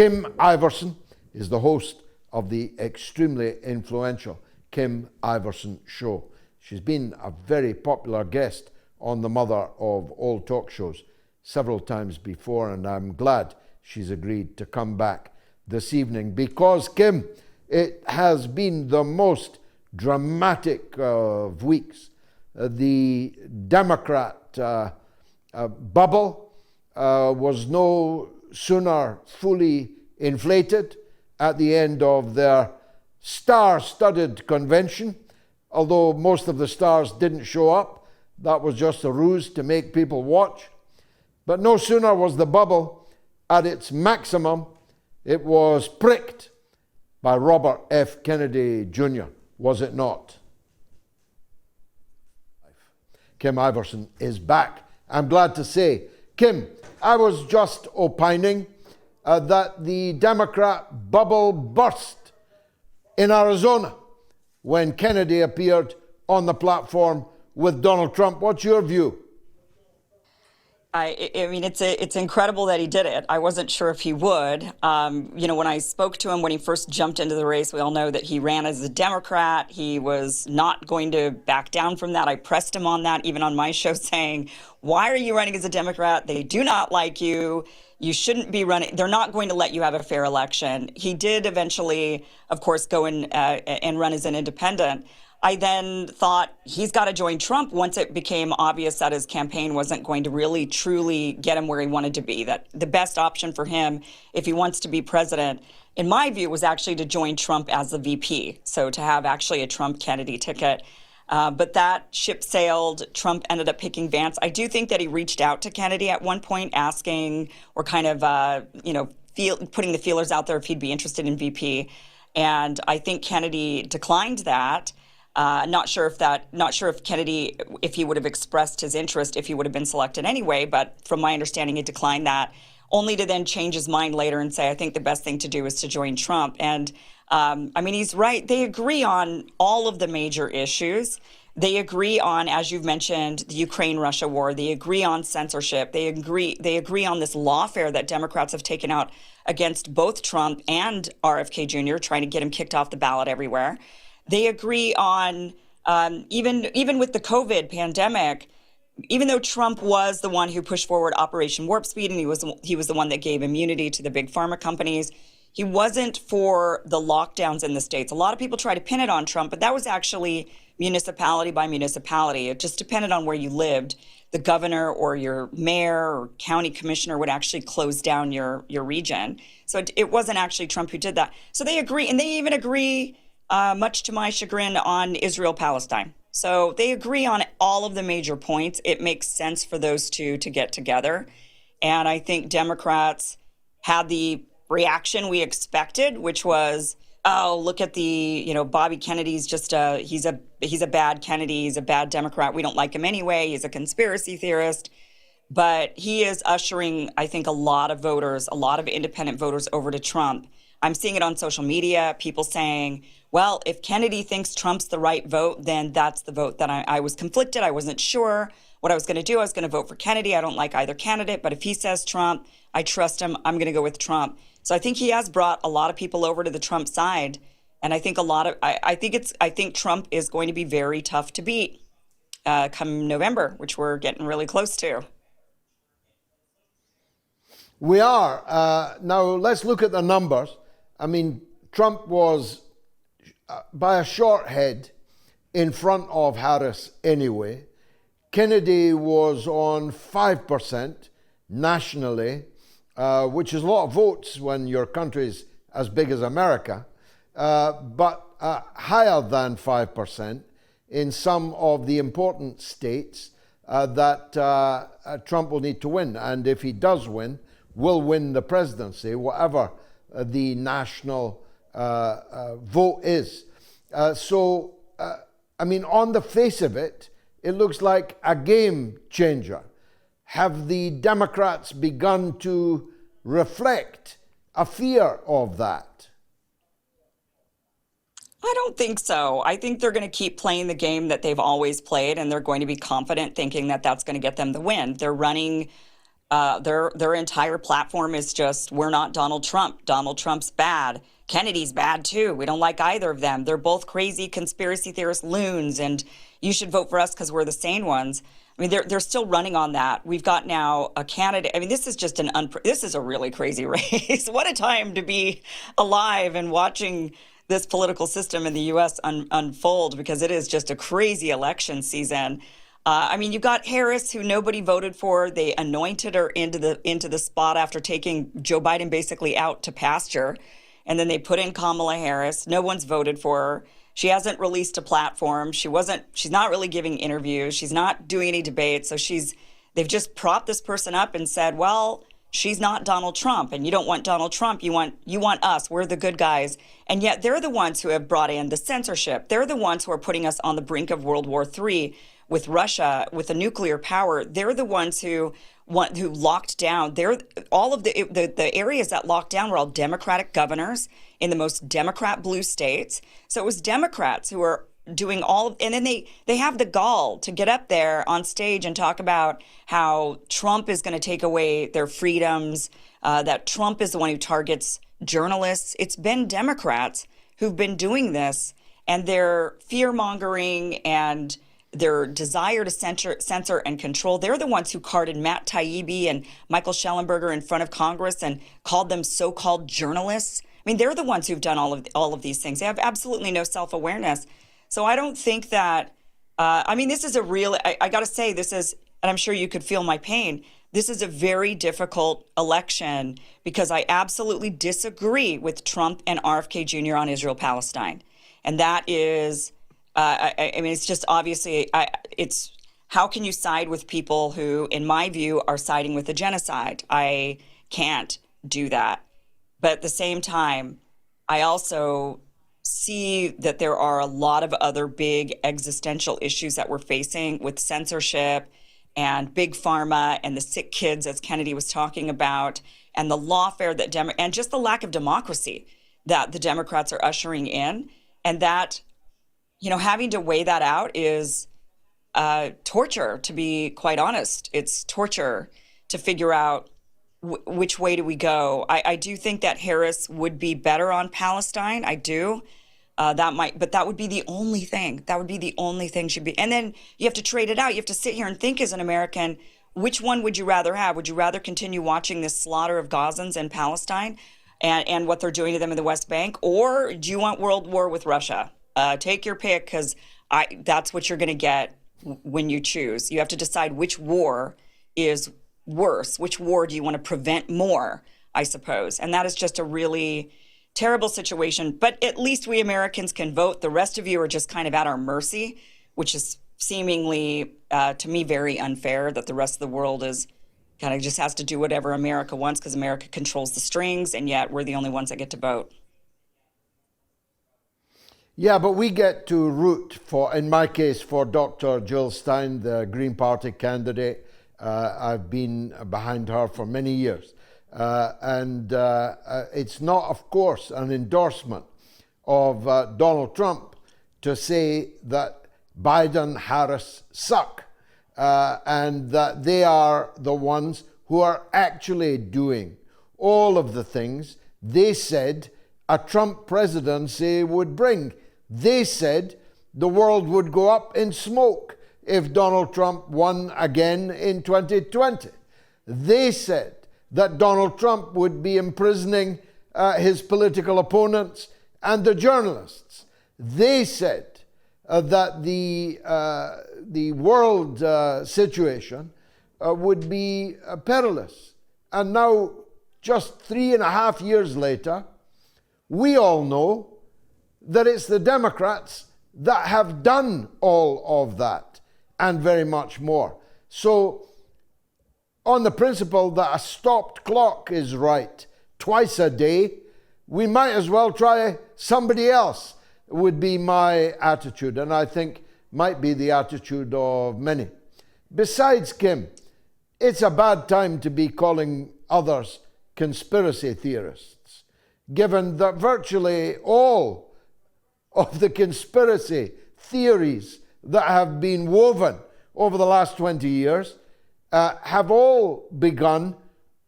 Kim Iversen is the host of the extremely influential Kim Iversen Show. She's been a very popular guest on the mother of all talk shows several times before, and I'm glad she's agreed to come back this evening because, Kim, it has been the most dramatic of weeks. The Democrat bubble was no sooner fully inflated at the end of their star-studded convention, although most of the stars didn't show up. That was just a ruse to make people watch. But no sooner was the bubble at its maximum, it was pricked by Robert F. Kennedy Jr., was it not? Kim Iversen is back, I'm glad to say. Kim, I was just opining that the Democrat bubble burst in Arizona when Kennedy appeared on the platform with Donald Trump. What's your view? I mean, it's incredible that he did it. I wasn't sure if he would. When I spoke to him when he first jumped into the race, we all know that he ran as a Democrat. He was not going to back down from that. I pressed him on that, even on my show, saying, why are you running as a Democrat? They do not like you. You shouldn't be running. They're not going to let you have a fair election. He did eventually, of course, go and run as an independent. I then thought he's got to join Trump once it became obvious that his campaign wasn't going to really truly get him where he wanted to be, that the best option for him if he wants to be president, in my view, was actually to join Trump as the VP. So to have actually a Trump-Kennedy ticket. But that ship sailed. Trump ended up picking Vance. I do think that he reached out to Kennedy at one point asking or kind of, putting the feelers out there if he'd be interested in VP. And I think Kennedy declined that. Not sure if Kennedy, if he would have expressed his interest, if he would have been selected anyway. But from my understanding, he declined that, only to then change his mind later and say, I think the best thing to do is to join Trump. And he's right. They agree on all of the major issues. They agree on, as you've mentioned, the Ukraine-Russia war. They agree on censorship. They agree on this lawfare that Democrats have taken out against both Trump and RFK Jr., trying to get him kicked off the ballot everywhere. They agree on, even with the COVID pandemic, even though Trump was the one who pushed forward Operation Warp Speed, and he was the one that gave immunity to the big pharma companies, he wasn't for the lockdowns in the states. A lot of people try to pin it on Trump, but that was actually municipality by municipality. It just depended on where you lived. The governor or your mayor or county commissioner would actually close down your region. So it wasn't actually Trump who did that. So they agree, and they even agree, much to my chagrin, on Israel-Palestine. So they agree on all of the major points. It makes sense for those two to get together. And I think Democrats had the reaction we expected, which was, oh, look at Bobby Kennedy's just he's a bad Kennedy. He's a bad Democrat. We don't like him anyway. He's a conspiracy theorist. But he is ushering, I think, a lot of independent voters over to Trump. I'm seeing it on social media, people saying, well, if Kennedy thinks Trump's the right vote, then that's the vote that I was conflicted. I wasn't sure what I was going to do. I was going to vote for Kennedy. I don't like either candidate, but if he says Trump, I trust him. I'm going to go with Trump. So I think he has brought a lot of people over to the Trump side. And I think I think Trump is going to be very tough to beat come November, which we're getting really close to. We are. Now let's look at the numbers. I mean, Trump was by a short head in front of Harris anyway. Kennedy was on 5% nationally, which is a lot of votes when your country's as big as America, but higher than 5% in some of the important states that Trump will need to win. And if he does win, will win the presidency, whatever the national vote is. On the face of it, it looks like a game changer. Have the Democrats begun to reflect a fear of that? I don't think so. I think they're going to keep playing the game that they've always played, and they're going to be confident thinking that that's going to get them the win. They're running Their entire platform is just, we're not Donald Trump. Donald Trump's bad. Kennedy's bad too. We don't like either of them. They're both crazy conspiracy theorist loons, and you should vote for us because we're the sane ones. I mean, they're still running on that. We've got now a candidate. I mean, this is just this is a really crazy race. What a time to be alive and watching this political system in the U.S. unfold, because it is just a crazy election season. I mean, you've got Harris, who nobody voted for. They anointed her into the spot after taking Joe Biden basically out to pasture. And then they put in Kamala Harris. No one's voted for her. She hasn't released a platform. She's not really giving interviews. She's not doing any debates. So they've just propped this person up and said, well, she's not Donald Trump, and you don't want Donald Trump. You want us. We're the good guys. And yet they're the ones who have brought in the censorship. They're the ones who are putting us on the brink of World War III with Russia, with the nuclear power. They're the ones who locked down. All of the areas that locked down were all Democratic governors in the most Democrat blue states. So it was Democrats who were doing and then they have the gall to get up there on stage and talk about how Trump is going to take away their freedoms, that Trump is the one who targets journalists. It's been Democrats who've been doing this, and their fear-mongering and their desire to censor and control. They're the ones who carted Matt Taibbi and Michael Schellenberger in front of Congress and called them so-called journalists. I mean, they're the ones who've done all of these things. They have absolutely no self-awareness. So I don't think that, I mean, this is I got to say, this is, and I'm sure you could feel my pain, this is a very difficult election because I absolutely disagree with Trump and RFK Jr. on Israel-Palestine. And that is, I mean, it's just obviously, it's how can you side with people who, in my view, are siding with the genocide? I can't do that. But at the same time, I also see that there are a lot of other big existential issues that we're facing with censorship and Big Pharma and the sick kids, as Kennedy was talking about, and the lawfare and just the lack of democracy that the Democrats are ushering in. And that, having to weigh that out is torture, to be quite honest. It's torture to figure out which way do we go. I do think that Harris would be better on Palestine. I do. But that would be the only thing. That would be the only thing she'd be. And then you have to trade it out. You have to sit here and think as an American, which one would you rather have? Would you rather continue watching this slaughter of Gazans in Palestine and what they're doing to them in the West Bank? Or do you want world war with Russia? Take your pick, because that's what you're going to get when you choose. You have to decide which war is worse. Which war do you want to prevent more, I suppose? And that is just a really terrible situation. But at least we Americans can vote. The rest of you are just kind of at our mercy, which is seemingly, to me, very unfair, that the rest of the world is kind of just has to do whatever America wants because America controls the strings, and yet we're the only ones that get to vote. Yeah, but we get to root for, in my case, for Dr. Jill Stein, the Green Party candidate. I've been behind her for many years. And it's not, of course, an endorsement of Donald Trump to say that Biden, Harris suck, and that they are the ones who are actually doing all of the things they said a Trump presidency would bring. They said the world would go up in smoke if Donald Trump won again in 2020. They said that Donald Trump would be imprisoning his political opponents and the journalists. They said that the world situation would be perilous. And now, just 3.5 years later, we all know that it's the Democrats that have done all of that and very much more. So, on the principle that a stopped clock is right twice a day, we might as well try somebody else, would be my attitude, and I think might be the attitude of many. Besides, Kim, it's a bad time to be calling others conspiracy theorists, given that virtually all of the conspiracy theories that have been woven over the last 20 years have all begun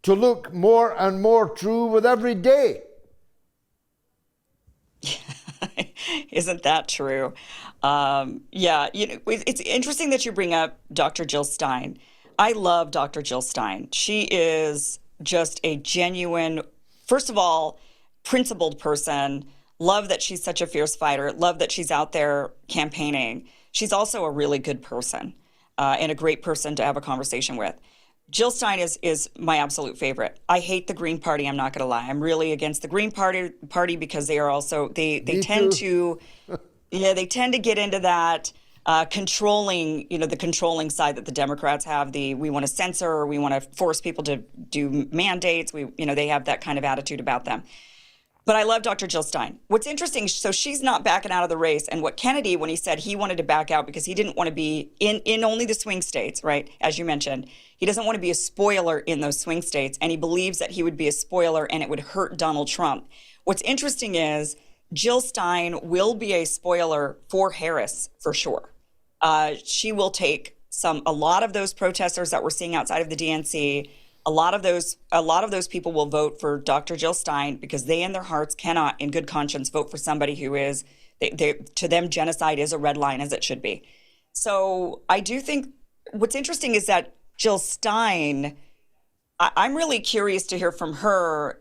to look more and more true with every day. Isn't that true? Yeah, it's interesting that you bring up Dr. Jill Stein. I love Dr. Jill Stein. She is just a genuine, first of all, principled person. Love that she's such a fierce fighter. Love that she's out there campaigning. She's also a really good person and a great person to have a conversation with. Jill Stein is my absolute favorite. I hate the Green Party. I'm not going to lie. I'm really against the Green Party because they are also they tend to they tend to get into that controlling, the controlling side that the Democrats have. We want to censor, we want to force people to do mandates. They have that kind of attitude about them. But I love Dr. Jill Stein. What's interesting, so she's not backing out of the race. And what Kennedy, when he said he wanted to back out because he didn't want to be in only the swing states, right? As you mentioned, he doesn't want to be a spoiler in those swing states. And he believes that he would be a spoiler and it would hurt Donald Trump. What's interesting is Jill Stein will be a spoiler for Harris for sure. She will take a lot of those protesters that we're seeing outside of the DNC. A lot of those people will vote for Dr. Jill Stein because they in their hearts cannot, in good conscience, vote for somebody who is, to them, genocide is a red line, as it should be. So I do think what's interesting is that Jill Stein, I'm really curious to hear from her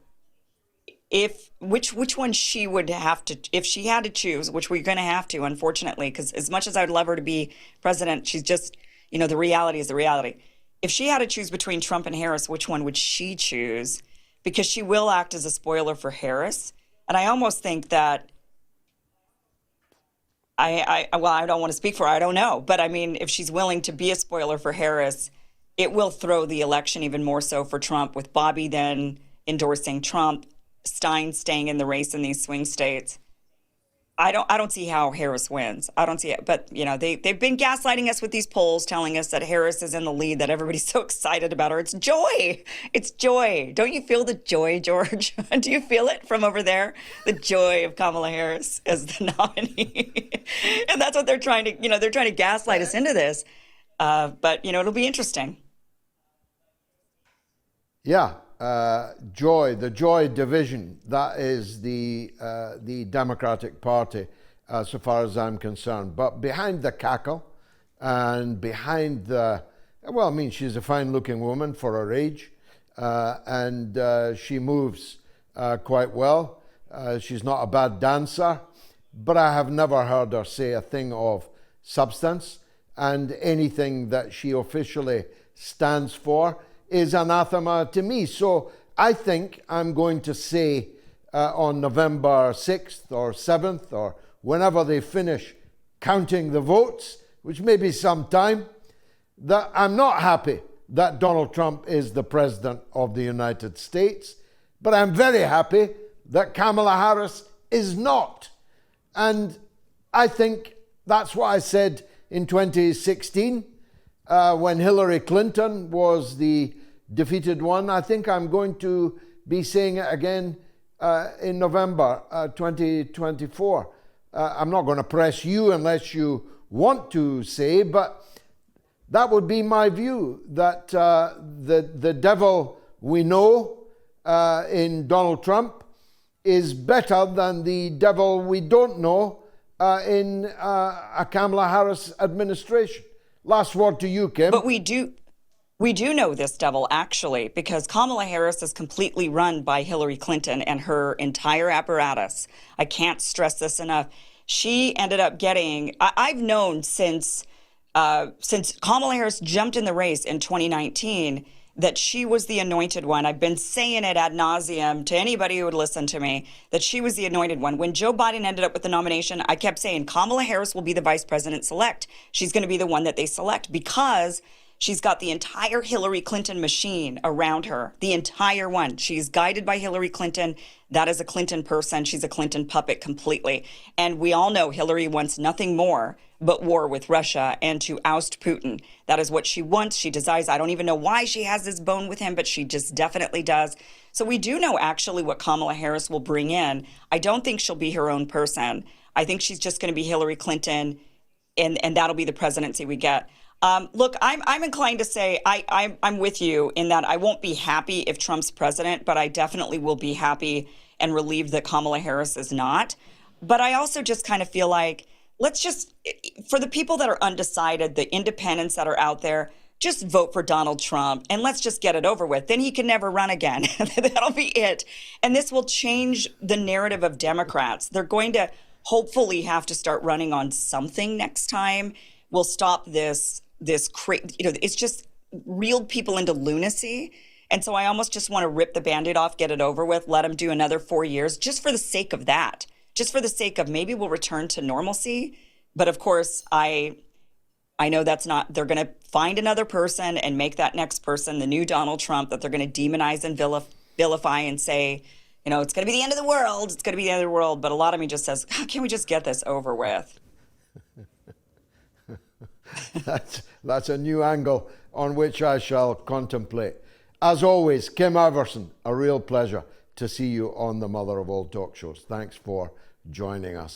which one she would have to, if she had to choose, which we're going to have to, unfortunately, because as much as I'd love her to be president, she's just, the reality is the reality. If she had to choose between Trump and Harris, which one would she choose? Because she will act as a spoiler for Harris. And I almost think that I don't want to speak for her. I don't know. But I mean, if she's willing to be a spoiler for Harris, it will throw the election even more so for Trump, with Bobby then endorsing Trump, Stein staying in the race in these swing states. I don't see how Harris wins. I don't see it. But, they've been gaslighting us with these polls, telling us that Harris is in the lead, that everybody's so excited about her. It's joy. It's joy. Don't you feel the joy, George? Do you feel it from over there? The joy of Kamala Harris as the nominee. And that's what they're trying to, they're trying to gaslight us into this. But, it'll be interesting. Yeah. The Joy division, that is the Democratic Party, so far as I'm concerned. But behind the cackle and behind she's a fine-looking woman for her age, and she moves quite well. She's not a bad dancer, but I have never heard her say a thing of substance, and anything that she officially stands for is anathema to me. So I think I'm going to say on November 6th or 7th or whenever they finish counting the votes, which may be some time, that I'm not happy that Donald Trump is the president of the United States, but I'm very happy that Kamala Harris is not. And I think that's what I said in 2016 when Hillary Clinton was the defeated one. I think I'm going to be saying it again in November 2024. I'm not going to press you unless you want to say, but that would be my view, that the devil we know in Donald Trump is better than the devil we don't know in a Kamala Harris administration. Last word to you, Kim. But we do know this devil, actually, because Kamala Harris is completely run by Hillary Clinton and her entire apparatus. I can't stress this enough. She ended up getting, I've known since Kamala Harris jumped in the race in 2019 that she was the anointed one. I've been saying it ad nauseum to anybody who would listen to me, that she was the anointed one. When Joe Biden ended up with the nomination, I kept saying Kamala Harris will be the vice president select. She's going to be the one that they select because she's got the entire Hillary Clinton machine around her, the entire one. She's guided by Hillary Clinton. That is a Clinton person. She's a Clinton puppet completely. And we all know Hillary wants nothing more but war with Russia and to oust Putin. That is what she wants. She desires. I don't even know why she has this bone with him, but she just definitely does. So we do know actually what Kamala Harris will bring in. I don't think she'll be her own person. I think she's just going to be Hillary Clinton, and that'll be the presidency we get. Look, I'm inclined to say I'm with you in that I won't be happy if Trump's president, but I definitely will be happy and relieved that Kamala Harris is not. But I also just kind of feel like let's just, for the people that are undecided, the independents that are out there, just vote for Donald Trump and let's just get it over with. Then he can never run again. That'll be it. And this will change the narrative of Democrats. They're going to hopefully have to start running on something next time. We'll stop it's just reeled people into lunacy. And so I almost just want to rip the Band-Aid off, get it over with, let them do another 4 years just for the sake of that, just for the sake of maybe we'll return to normalcy. But of course, I know that's not, they're going to find another person and make that next person the new Donald Trump that they're going to demonize and vilify and say, it's going to be the end of the world. It's going to be the end of the world. But a lot of me just says, how can we just get this over with? That's a new angle on which I shall contemplate. As always, Kim Iversen, a real pleasure to see you on the Mother of All Talk Shows. Thanks for joining us.